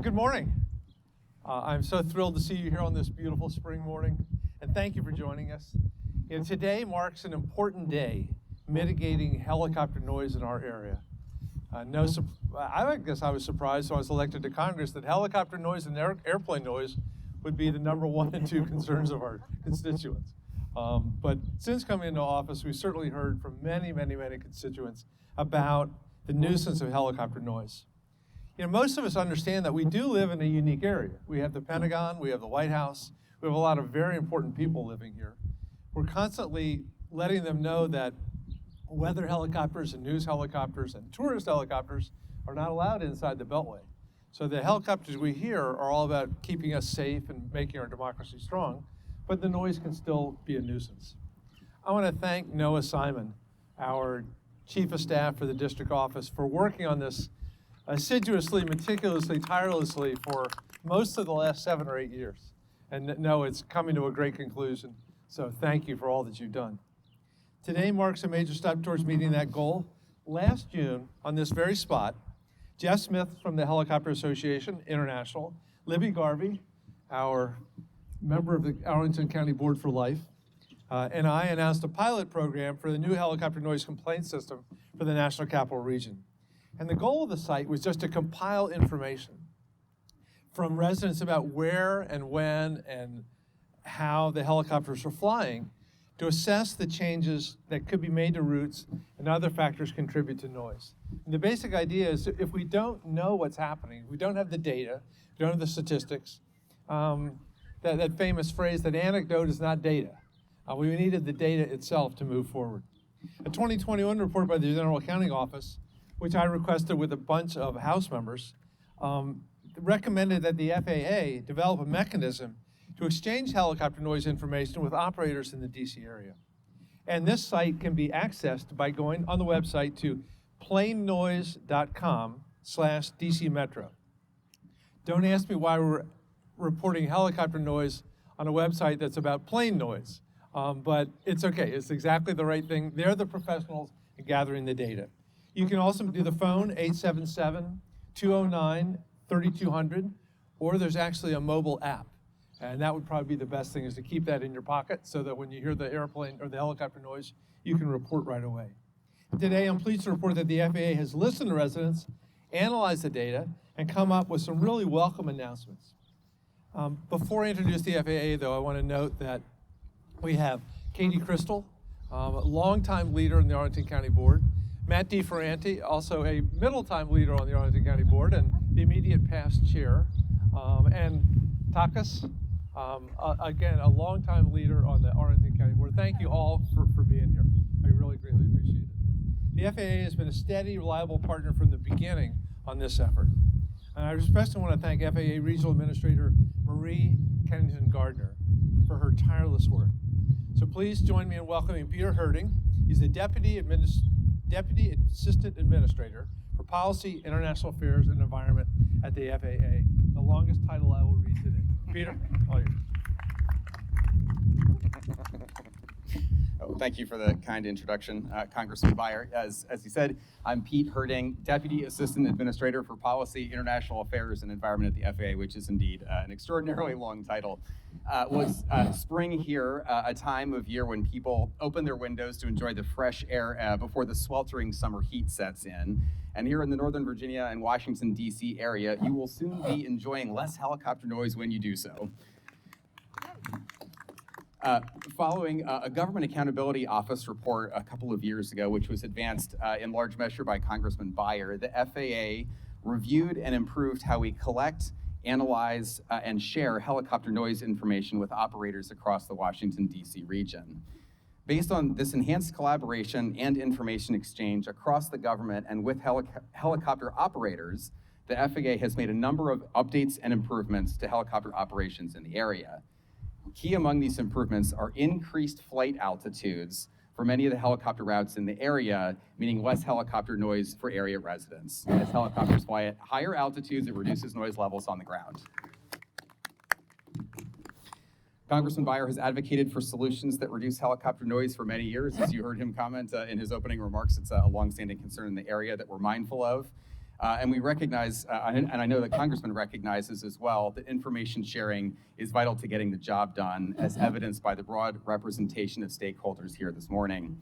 Good morning. I'm so thrilled to see you here on this beautiful spring morning, and thank you for joining us. Today marks an important day, mitigating helicopter noise in our area. I guess I was surprised when I was elected to Congress that helicopter noise and airplane noise would be the number 1 and 2 concerns of our constituents. But since coming into office, we certainly heard from many constituents about the nuisance of helicopter noise. Most of us understand that we do live in a unique area. We have the Pentagon, we have the White House, we have a lot of very important people living here. We're constantly letting them know that weather helicopters and news helicopters and tourist helicopters are not allowed inside the Beltway. So the helicopters we hear are all about keeping us safe and making our democracy strong, but the noise can still be a nuisance. I want to thank Noah Simon, our Chief of Staff for the district office, for working on this assiduously, meticulously, tirelessly for most of the last 7 or 8 years. And no, it's coming to a great conclusion. So thank you for all that you've done. Today marks a major step towards meeting that goal. Last June, on this very spot, Jeff Smith from the Helicopter Association International, Libby Garvey, our member of the Arlington County Board for Life, and I announced a pilot program for the new helicopter noise complaint system for the National Capital Region. And the goal of the site was just to compile information from residents about where and when and how the helicopters were flying to assess the changes that could be made to routes and other factors contribute to noise. And the basic idea is if we don't know what's happening, we don't have the data, we don't have the statistics, that famous phrase that anecdote is not data. We needed the data itself to move forward. A 2021 report by the General Accounting Office, which I requested with a bunch of House members, recommended that the FAA develop a mechanism to exchange helicopter noise information with operators in the DC area. And this site can be accessed by going on the website to planenoise.com/DC Metro. Don't ask me why we're reporting helicopter noise on a website that's about plane noise, but it's okay. It's exactly the right thing. They're the professionals in gathering the data. You can also do the phone, 877-209-3200, or there's actually a mobile app. And that would probably be the best thing, is to keep that in your pocket so that when you hear the airplane or the helicopter noise, you can report right away. Today, I'm pleased to report that the FAA has listened to residents, analyzed the data, and come up with some really welcome announcements. Before I introduce the FAA, though, I want to note that we have Katie Crystal, a longtime leader in the Arlington County Board, Matt DeFerranti, also a middle-time leader on the Arlington County Board and the immediate past chair, and Takas, again, a longtime leader on the Arlington County Board. Thank you all for being here. I really greatly appreciate it. The FAA has been a steady, reliable partner from the beginning on this effort. And I especially want to thank FAA Regional Administrator Marie Kennington Gardner for her tireless work. So please join me in welcoming Peter Herding. He's the Deputy Assistant Administrator for Policy, International Affairs, and Environment at the FAA, the longest title I will read today. Peter, all yours. Oh, thank you for the kind introduction, Congressman Beyer. As he said, I'm Pete Herding, Deputy Assistant Administrator for Policy, International Affairs, and Environment at the FAA, which is indeed an extraordinarily long title. Was spring here, a time of year when people open their windows to enjoy the fresh air before the sweltering summer heat sets in. And here in the Northern Virginia and Washington, D.C. area, you will soon be enjoying less helicopter noise when you do so. Following a Government Accountability Office report a couple of years ago, which was advanced in large measure by Congressman Beyer, the FAA reviewed and improved how we collect, analyze, and share helicopter noise information with operators across the Washington, D.C. region. Based on this enhanced collaboration and information exchange across the government and with helicopter operators, the FAA has made a number of updates and improvements to helicopter operations in the area. Key among these improvements are increased flight altitudes for many of the helicopter routes in the area, meaning less helicopter noise for area residents. As helicopters fly at higher altitudes, it reduces noise levels on the ground. Congressman Beyer has advocated for solutions that reduce helicopter noise for many years. As you heard him comment in his opening remarks, it's a longstanding concern in the area that we're mindful of. And we recognize, and I know the Congressman recognizes as well, that information sharing is vital to getting the job done, as evidenced by the broad representation of stakeholders here this morning.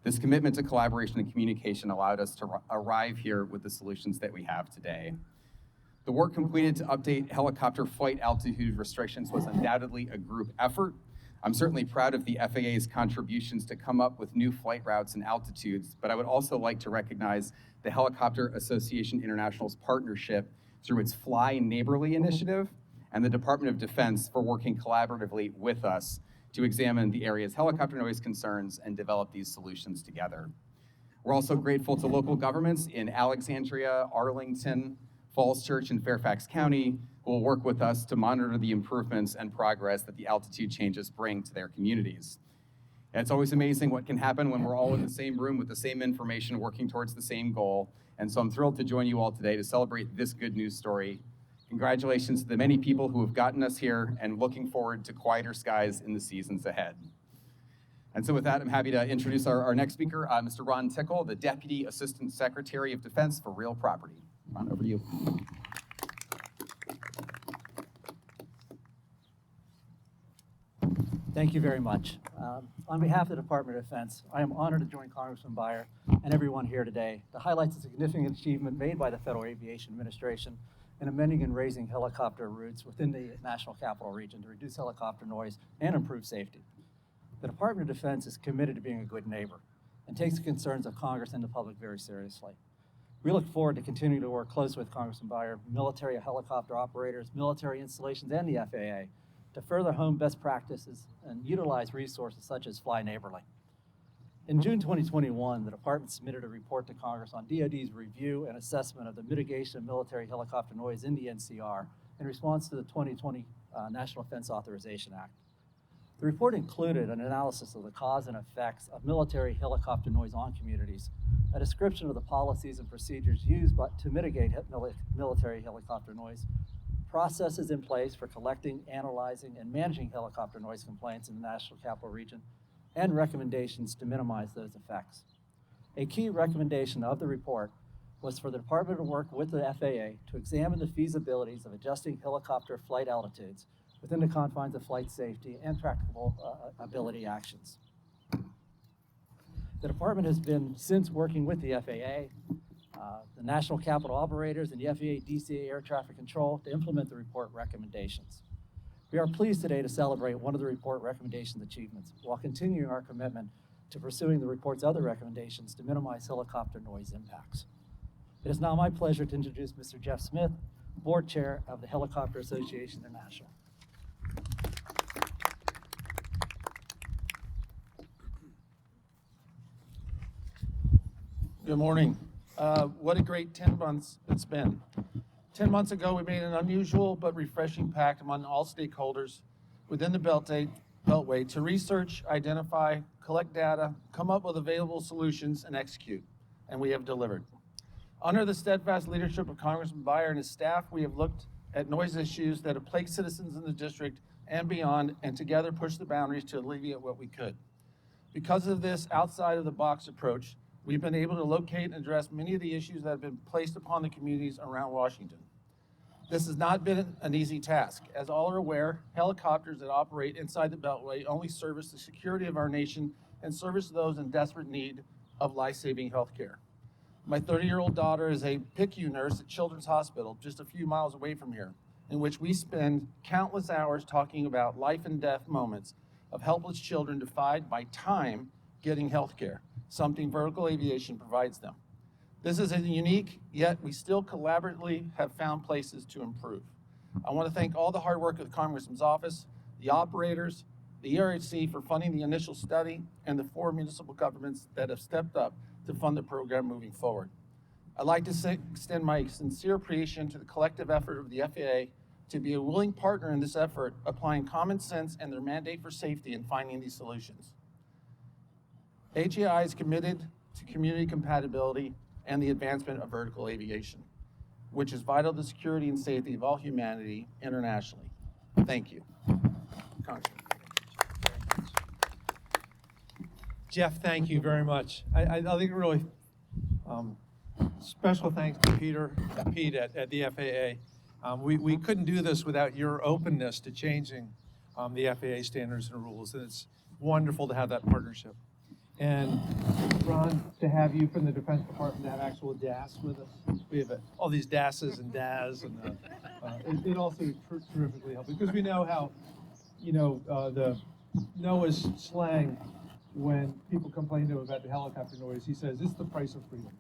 This commitment to collaboration and communication allowed us to arrive here with the solutions that we have today. The work completed to update helicopter flight altitude restrictions was undoubtedly a group effort. I'm certainly proud of the FAA's contributions to come up with new flight routes and altitudes, but I would also like to recognize the Helicopter Association International's partnership through its Fly Neighborly initiative and the Department of Defense for working collaboratively with us to examine the area's helicopter noise concerns and develop these solutions together. We're also grateful to local governments in Alexandria, Arlington, Falls Church, and Fairfax County who will work with us to monitor the improvements and progress that the altitude changes bring to their communities. And it's always amazing what can happen when we're all in the same room with the same information, working towards the same goal. And so I'm thrilled to join you all today to celebrate this good news story. Congratulations to the many people who have gotten us here, and looking forward to quieter skies in the seasons ahead. And so with that, I'm happy to introduce our next speaker, Mr. Ron Tickle, the Deputy Assistant Secretary of Defense for Real Property. Ron, over to you. Thank you very much. On behalf of the Department of Defense, I am honored to join Congressman Beyer and everyone here today to highlight the significant achievement made by the Federal Aviation Administration in amending and raising helicopter routes within the National Capital Region to reduce helicopter noise and improve safety. The Department of Defense is committed to being a good neighbor and takes the concerns of Congress and the public very seriously. We look forward to continuing to work closely with Congressman Beyer, military helicopter operators, military installations, and the FAA to further hone best practices and utilize resources such as Fly Neighborly. In June 2021, the department submitted a report to Congress on DoD's review and assessment of the mitigation of military helicopter noise in the NCR in response to the 2020 National Defense Authorization Act. The report included an analysis of the cause and effects of military helicopter noise on communities, a description of the policies and procedures used to mitigate military helicopter noise, processes in place for collecting, analyzing, and managing helicopter noise complaints in the National Capital Region, and recommendations to minimize those effects. A key recommendation of the report was for the department to work with the FAA to examine the feasibilities of adjusting helicopter flight altitudes within the confines of flight safety and practical ability actions. The department has been since working with the FAA, the National Capital Operators, and the FAA DCA Air Traffic Control to implement the report recommendations. We are pleased today to celebrate one of the report recommendations achievements while continuing our commitment to pursuing the report's other recommendations to minimize helicopter noise impacts. It is now my pleasure to introduce Mr. Jeff Smith, Board Chair of the Helicopter Association International. Good morning. What a great 10 months it's been. 10 months ago, we made an unusual but refreshing pact among all stakeholders within the Beltway to research, identify, collect data, come up with available solutions, and execute. And we have delivered. Under the steadfast leadership of Congressman Beyer and his staff, we have looked at noise issues that have plagued citizens in the district and beyond, and together pushed the boundaries to alleviate what we could. Because of this outside-of-the-box approach, we've been able to locate and address many of the issues that have been placed upon the communities around Washington. This has not been an easy task. As all are aware, helicopters that operate inside the Beltway only service the security of our nation and service those in desperate need of life-saving health care. My 30-year-old daughter is a PICU nurse at Children's Hospital just a few miles away from here, in which we spend countless hours talking about life and death moments of helpless children defied by time getting health care, something vertical aviation provides them. This is a unique, yet we still collaboratively have found places to improve. I want to thank all the hard work of the Congressman's office, the operators, the ERHC for funding the initial study, and the 4 municipal governments that have stepped up to fund the program moving forward. I'd like to extend my sincere appreciation to the collective effort of the FAA to be a willing partner in this effort, applying common sense and their mandate for safety in finding these solutions. HAI is committed to community compatibility and the advancement of vertical aviation, which is vital to the security and safety of all humanity internationally. Thank you. Congressman. Jeff, thank you very much. I think it really Special thanks to Pete at the FAA. We couldn't do this without your openness to changing the FAA standards and rules, and it's wonderful to have that partnership. And Ron, to have you from the Defense Department have actual DAS with us. We have all these DASs and DAS, and it also terrifically helps because we know how, the Noah's slang when people complain to him about the helicopter noise. He says, "It's the price of freedom."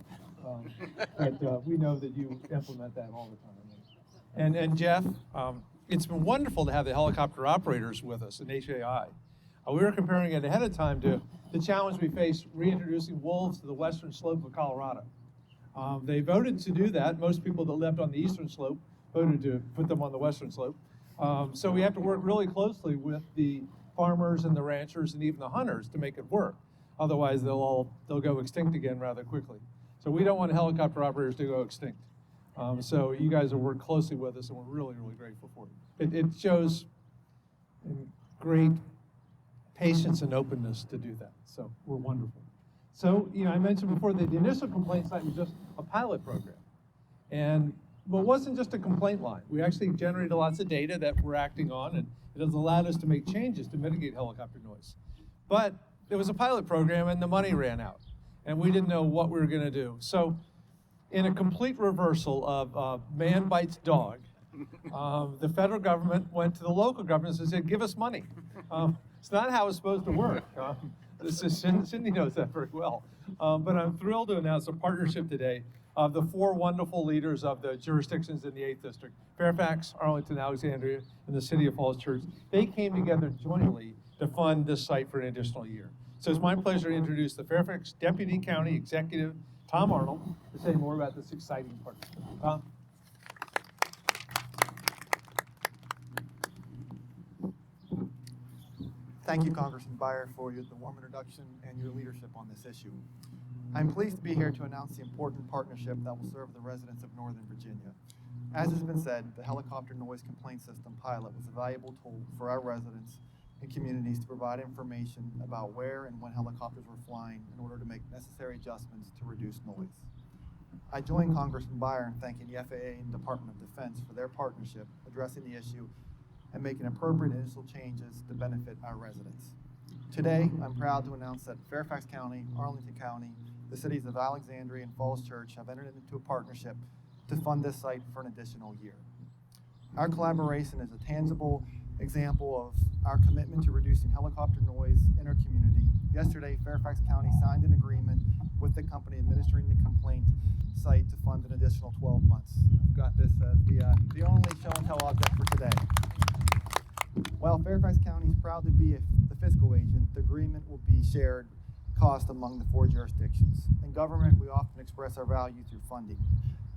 But we know that you implement that all the time. And Jeff, it's been wonderful to have the helicopter operators with us in HAI. We were comparing it ahead of time to the challenge we face reintroducing wolves to the western slope of Colorado. They voted to do that. Most people that lived on the eastern slope voted to put them on the western slope. So we have to work really closely with the farmers and the ranchers and even the hunters to make it work. Otherwise, they'll go extinct again rather quickly. So we don't want helicopter operators to go extinct. So you guys have worked closely with us, and we're really, really grateful for it. It shows great patience and openness to do that. So we're wonderful. So, I mentioned before that the initial complaint site was just a pilot program. But it wasn't just a complaint line. We actually generated lots of data that we're acting on, and it has allowed us to make changes to mitigate helicopter noise. But it was a pilot program, and the money ran out, and we didn't know what we were going to do. So in a complete reversal of man bites dog, the federal government went to the local governments and said, "Give us money." It's not how it's supposed to work. Cindy knows that very well. But I'm thrilled to announce a partnership today of the 4 wonderful leaders of the jurisdictions in the 8th District, Fairfax, Arlington, Alexandria, and the City of Falls Church. They came together jointly to fund this site for an additional year. So it's my pleasure to introduce the Fairfax Deputy County Executive, Tom Arnold, to say more about this exciting partnership. Tom? Thank you, Congressman Beyer, for the warm introduction and your leadership on this issue. I'm pleased to be here to announce the important partnership that will serve the residents of Northern Virginia. As has been said, the helicopter noise complaint system pilot was a valuable tool for our residents and communities to provide information about where and when helicopters were flying in order to make necessary adjustments to reduce noise. I join Congressman Beyer in thanking the FAA and Department of Defense for their partnership addressing the issue and making appropriate initial changes to benefit our residents. Today, I'm proud to announce that Fairfax County, Arlington County, the cities of Alexandria and Falls Church have entered into a partnership to fund this site for an additional year. Our collaboration is a tangible example of our commitment to reducing helicopter noise in our community. Yesterday, Fairfax County signed an agreement with the company administering the complaint site to fund an additional 12 months. I've got this as the only show and tell object for today. While Fairfax County is proud to be the fiscal agent, the agreement will be shared cost among the 4 jurisdictions. In government, we often express our value through funding.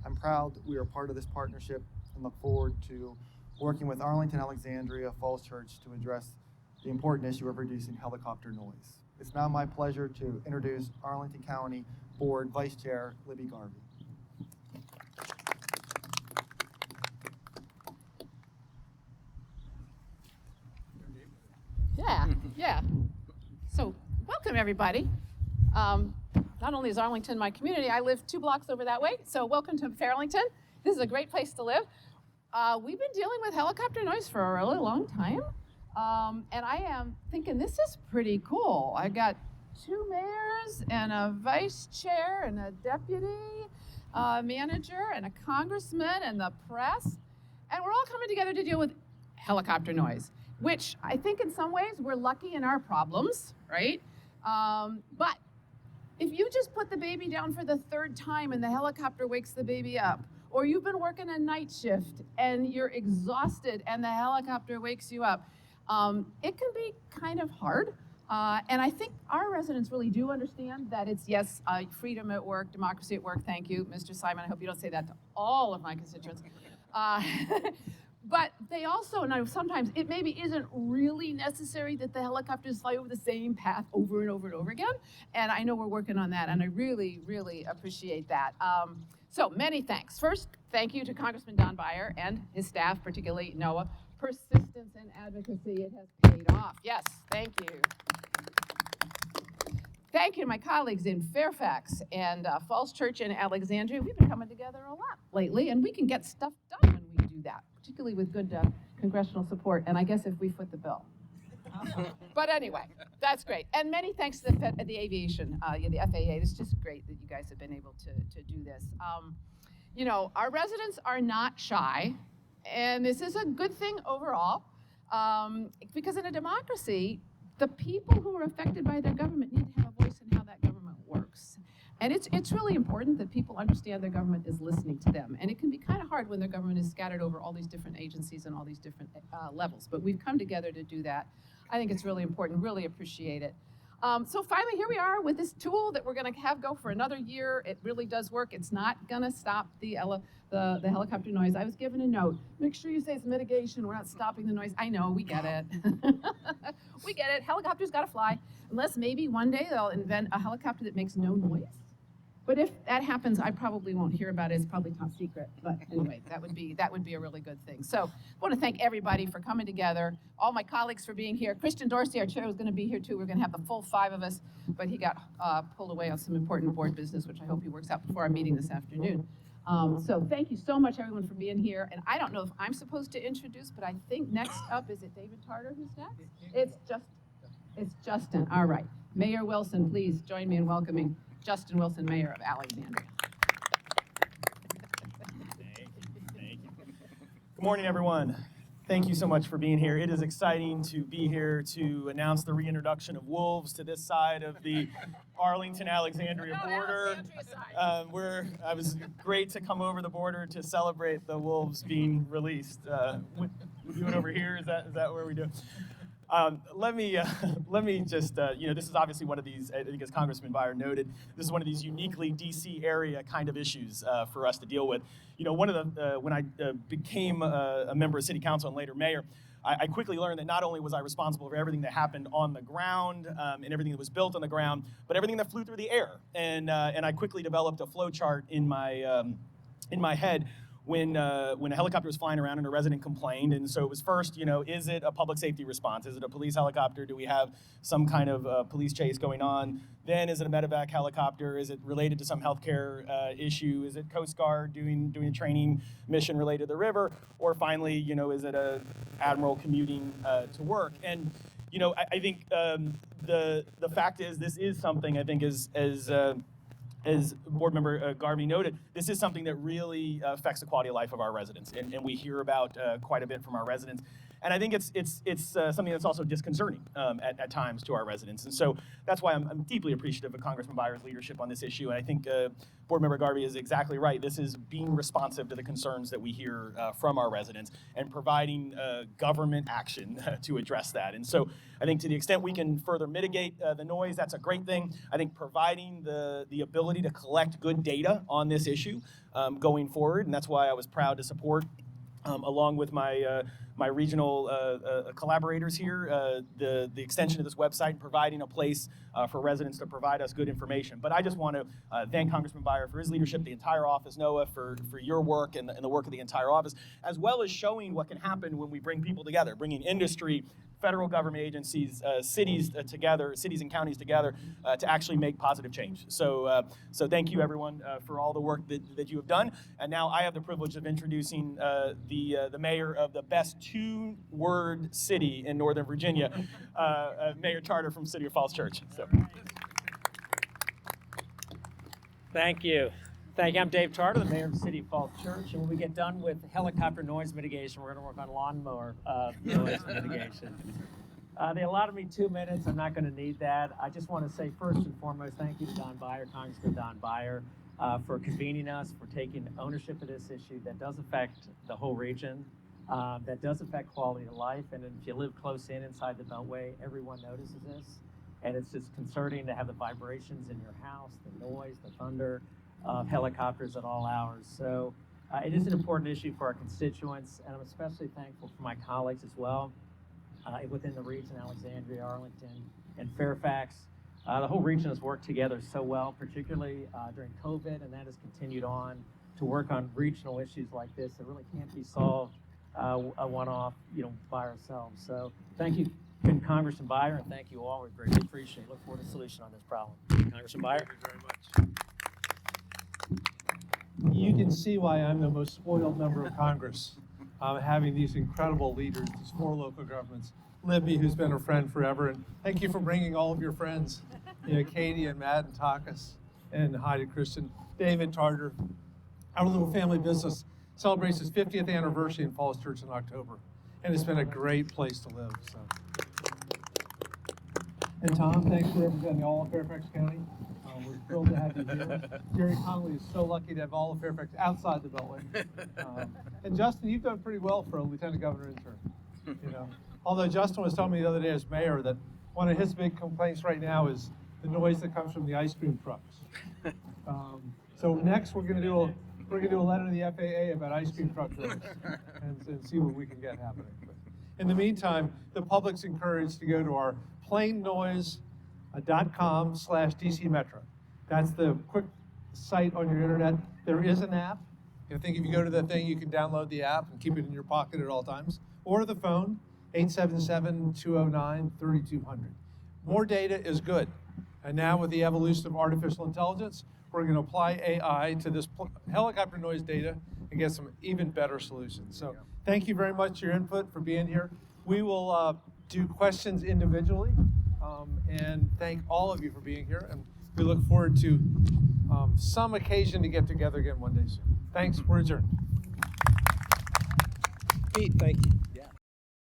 I'm proud that we are part of this partnership and look forward to working with Arlington, Alexandria, Falls Church to address the important issue of reducing helicopter noise. It's now my pleasure to introduce Arlington County Board Vice Chair Libby Garvey. Yeah. So welcome, everybody. Not only is Arlington my community, I live 2 blocks over that way, so welcome to Fairlington. This is a great place to live. We've been dealing with helicopter noise for a really long time, and I am thinking this is pretty cool. I got 2 mayors and a vice chair and a deputy manager and a congressman and the press, and we're all coming together to deal with helicopter noise, which I think in some ways we're lucky in our problems, right? But if you just put the baby down for the 3rd time and the helicopter wakes the baby up, or you've been working a night shift and you're exhausted and the helicopter wakes you up, it can be kind of hard. And I think our residents really do understand that it's, yes, freedom at work, democracy at work, thank you, Mr. Simon. I hope you don't say that to all of my constituents. But they also know sometimes it maybe isn't really necessary that the helicopters fly over the same path over and over and over again. And I know we're working on that, and I really, really appreciate that. So many thanks. First, thank you to Congressman Don Beyer and his staff, particularly Noah. Persistence and advocacy, it has paid off. Yes, thank you. thank you to my colleagues in Fairfax and Falls Church and Alexandria. We've been coming together a lot lately, and we can get stuff done when we do that, particularly with good congressional support, and I guess if we foot the bill. But anyway, that's great. And many thanks to the aviation, the FAA. It's just great that you guys have been able to do this. You know, our residents are not shy, and this is a good thing overall, because in a democracy, the people who are affected by their government need to have a voice in how that government works. And it's really important that people understand their government is listening to them. And it can be kind of hard when their government is scattered over all these different agencies and all these different levels. But we've come together to do that. I think it's really important, really appreciate it. So finally, here we are with this tool that we're going to have go for another year. It really does work. It's not going to stop the helicopter noise. I was given a note. Make sure you say it's mitigation. We're not stopping the noise. I know, we get it. We get it. Helicopters got to fly. Unless maybe one day they'll invent a helicopter that makes no noise. But if that happens, I probably won't hear about it. It's probably top secret. But anyway, that would be a really good thing. So I want to thank everybody for coming together, all my colleagues for being here. Christian Dorsey, our chair, was going to be here too. We're going to have the full 5 of us, but he got pulled away on some important board business, which I hope he works out before our meeting this afternoon. So thank you so much, everyone, for being here. And I don't know if I'm supposed to introduce, but I think next up, is it David Tarter who's next? It's Justin. All right. Mayor Wilson, please join me in welcoming Justin Wilson, Mayor of Alexandria. Thank you. Good morning, everyone. Thank you so much for being here. It is exciting to be here to announce the reintroduction of wolves to this side of the Arlington-Alexandria border. I was great to come over the border to celebrate the wolves being released. We do it over here. Is that where we do? Let me just, this is obviously one of these, I think as Congressman Beyer noted, this is one of these uniquely DC area kind of issues for us to deal with. You know, one of the, when I became a member of city council and later mayor, I quickly learned that not only was I responsible for everything that happened on the ground and everything that was built on the ground, but everything that flew through the air. And I quickly developed a flow chart in my head when a helicopter was flying around and a resident complained. And so it was first, is it a public safety response? Is it a police helicopter? Do we have some kind of police chase going on? Then is it a medevac helicopter? Is it related to some healthcare issue? Is it Coast Guard doing a training mission related to the river? Or finally, is it a admiral commuting to work? And I think the fact is this is something I think as Board Member Garvey noted, this is something that really affects the quality of life of our residents, and we hear about quite a bit from our residents. And I think it's something that's also disconcerting at times to our residents. And so that's why I'm deeply appreciative of Congressman Beyer's leadership on this issue. And I think Board Member Garvey is exactly right. This is being responsive to the concerns that we hear from our residents and providing government action to address that. And so I think to the extent we can further mitigate the noise, that's a great thing. I think providing the ability to collect good data on this issue going forward, and that's why I was proud to support, along with my regional collaborators here, the extension of this website and providing a place for residents to provide us good information. But I just want to thank Congressman Beyer for his leadership, the entire office, Noah, for your work and the work of the entire office, as well as showing what can happen when we bring people together, bringing industry, federal government agencies, cities together, cities and counties together to actually make positive change. So thank you, everyone, for all the work that you have done. And now I have the privilege of introducing the mayor of the best 2-word city in Northern Virginia, Mayor Tarter from City of Falls Church. So. Thank you. I'm Dave Tarter, the mayor of the City of Falls Church, and when we get done with helicopter noise mitigation, we're going to work on lawnmower noise mitigation. They allotted me 2 minutes. I'm not going to need that. I just want to say first and foremost, thank you to Don Beyer, Congressman Don Beyer, for convening us, for taking ownership of this issue that does affect the whole region, that does affect quality of life, and if you live close inside the Beltway, everyone notices this, and it's just concerning to have the vibrations in your house, the noise, the thunder, of helicopters at all hours. So it is an important issue for our constituents, and I'm especially thankful for my colleagues as well within the region, Alexandria, Arlington, and Fairfax. The whole region has worked together so well, particularly during COVID, and that has continued on to work on regional issues like this that really can't be solved a one-off, by ourselves. So thank you and Congressman Beyer, and thank you all. We greatly appreciate it. Look forward to a solution on this problem. Congressman Beyer. Thank you very much. You can see why I'm the most spoiled member of Congress, having these incredible leaders, these 4 local governments. Libby, who's been a friend forever, and thank you for bringing all of your friends, Katie and Matt and Takas, and hi to Christian. David Tarter. Our little family business celebrates its 50th anniversary in Falls Church in October, and it's been a great place to live. So. And Tom, thanks for representing all of Fairfax County. We're thrilled to have you here. Jerry Connolly is so lucky to have all of Fairfax outside the Beltway. And Justin, you've done pretty well for a lieutenant governor intern. Although Justin was telling me the other day as mayor that one of his big complaints right now is the noise that comes from the ice cream trucks. So next we're going to do a letter to the FAA about ice cream truck noise and see what we can get happening. But in the meantime, the public's encouraged to go to our plainnoise.com/DC Metro. That's the quick site on your internet. There is an app. I think if you go to that thing, you can download the app and keep it in your pocket at all times, or the phone, 877-209-3200. More data is good. And now with the evolution of artificial intelligence, we're going to apply AI to this helicopter noise data and get some even better solutions. So thank you very much for your input, for being here. We will do questions individually, and thank all of you for being here. And we look forward to some occasion to get together again one day soon. Thanks. We're adjourned. Pete, thank you.